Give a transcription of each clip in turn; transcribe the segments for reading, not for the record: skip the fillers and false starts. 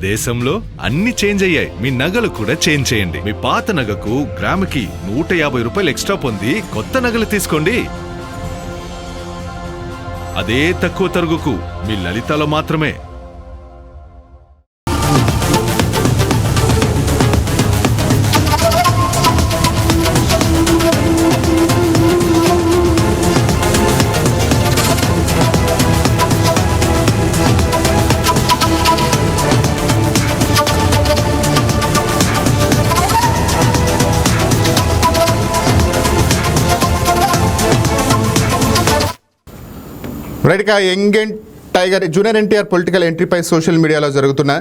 దేశంలో అన్ని చేంజ్ అయ్యాయి, మీ నగలు కూడా చేంజ్ చేయండి. మీ పాత నగకు గ్రాముకి 150 రూపాయలు ఎక్స్ట్రా పొంది కొత్త నగలు తీసుకోండి. అదే తక్కువ తరుగుకు మీ లలితలో మాత్రమే. రైట్గా young and tiger junior NTR political ఎంట్రీపై సోషల్ మీడియాలో జరుగుతున్న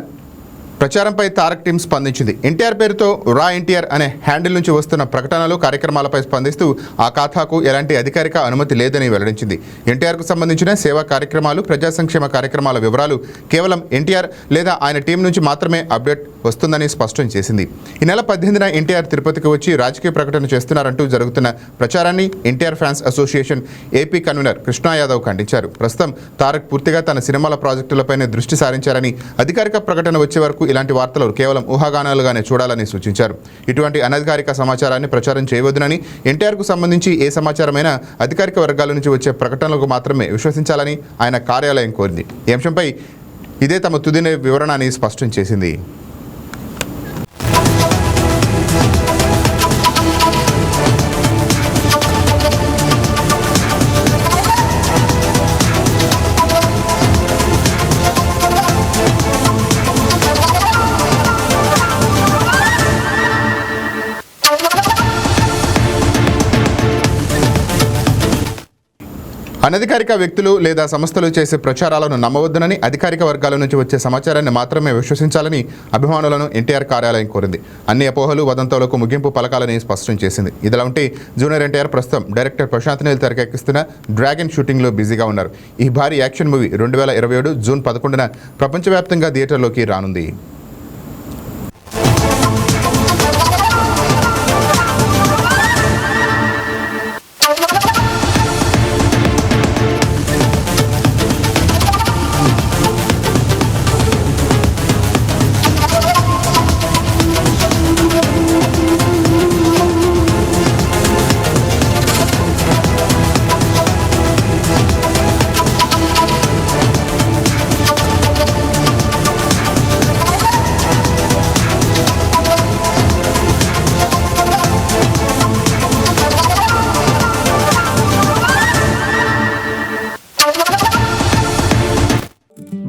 ప్రచారంపై తారక్ టీం స్పందించింది. ఎన్టీఆర్ పేరుతో రా ఎన్టీఆర్ అనే హ్యాండిల్ నుంచి వస్తున్న ప్రకటనలు, కార్యక్రమాలపై స్పందిస్తూ ఆ ఖాతాకు ఎలాంటి అధికారిక అనుమతి లేదని వెల్లడించింది. ఎన్టీఆర్కు సంబంధించిన సేవా కార్యక్రమాలు, ప్రజా సంక్షేమ కార్యక్రమాల వివరాలు కేవలం ఎన్టీఆర్ లేదా ఆయన టీం నుంచి మాత్రమే అప్డేట్ వస్తుందని స్పష్టం చేసింది. ఈ నెల 18న ఎన్టీఆర్ తిరుపతికి వచ్చి రాజకీయ ప్రకటన చేస్తున్నారంటూ జరుగుతున్న ప్రచారాన్ని NTR fans association AP convener Krishna Yadav ఖండించారు. ప్రస్తుతం తారక్ పూర్తిగా తన సినిమాల ప్రాజెక్టులపైనే దృష్టి సారించారని, అధికారిక ప్రకటన వచ్చే వరకు ఇలాంటి వార్తలు కేవలం ఊహాగానాలుగానే చూడాలని సూచించారు. ఇటువంటి అనధికారిక సమాచారాన్ని ప్రచారం చేయవద్దునని, ఎన్టీఆర్కు సంబంధించి ఏ సమాచారమైనా అధికారిక వర్గాల నుంచి వచ్చే ప్రకటనలకు మాత్రమే విశ్వసించాలని ఆయన కార్యాలయం కోరింది. ఈ అంశంపై ఇదే తమ తుది వివరణ అని స్పష్టం చేసింది. అనధికారిక వ్యక్తులు లేదా సంస్థలు చేసే ప్రచారాలను నమ్మవద్దునని, అధికారిక వర్గాల నుంచి వచ్చే సమాచారాన్ని మాత్రమే విశ్వసించాలని అభిమానులను ఎన్టీఆర్ కార్యాలయం కోరింది. అన్ని అపోహలు, వదంతులకు ముగింపు పలకాలని స్పష్టం చేసింది. ఇదిలా ఉంటే జూనియర్ ఎన్టీఆర్ ప్రస్తుతం డైరెక్టర్ ప్రశాంత్ నీల్ తెరకెక్కిస్తున్న డ్రాగన్ షూటింగ్లో బిజీగా ఉన్నారు. ఈ భారీ యాక్షన్ మూవీ 2027 జూన్ 11న ప్రపంచవ్యాప్తంగా థియేటర్లోకి రానుంది.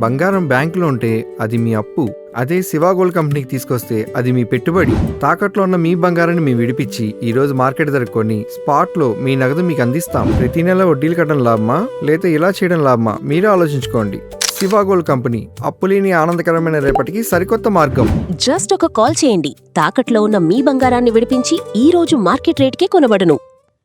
బంగారం బ్యాంకులో ఉంటే అది మీ అప్పు, అదే శివ గోల్డ్ కంపెనీకి తీసుకొస్తే అది మీ పెట్టుబడి. తాకట్లో ఉన్న మీ బంగారాన్ని మేము విడిపించి ఈ రోజు మార్కెట్ ధర కొని స్పాట్లో మీ నగదు మీకు అందిస్తాం. ప్రతి నెల వడ్డీలు కట్టడం లాభమా లేదా ఇలా చేయడం లాభమా మీరే ఆలోచించుకోండి. శివ గోల్డ్ కంపెనీ, అప్పులేని ఆనందకరమైన రేపటికి సరికొత్త మార్గం. జస్ట్ ఒక కాల్ చేయండి. తాకట్లో ఉన్న మీ బంగారాన్ని విడిపించి ఈ రోజు మార్కెట్ రేట్కే కొనబడును.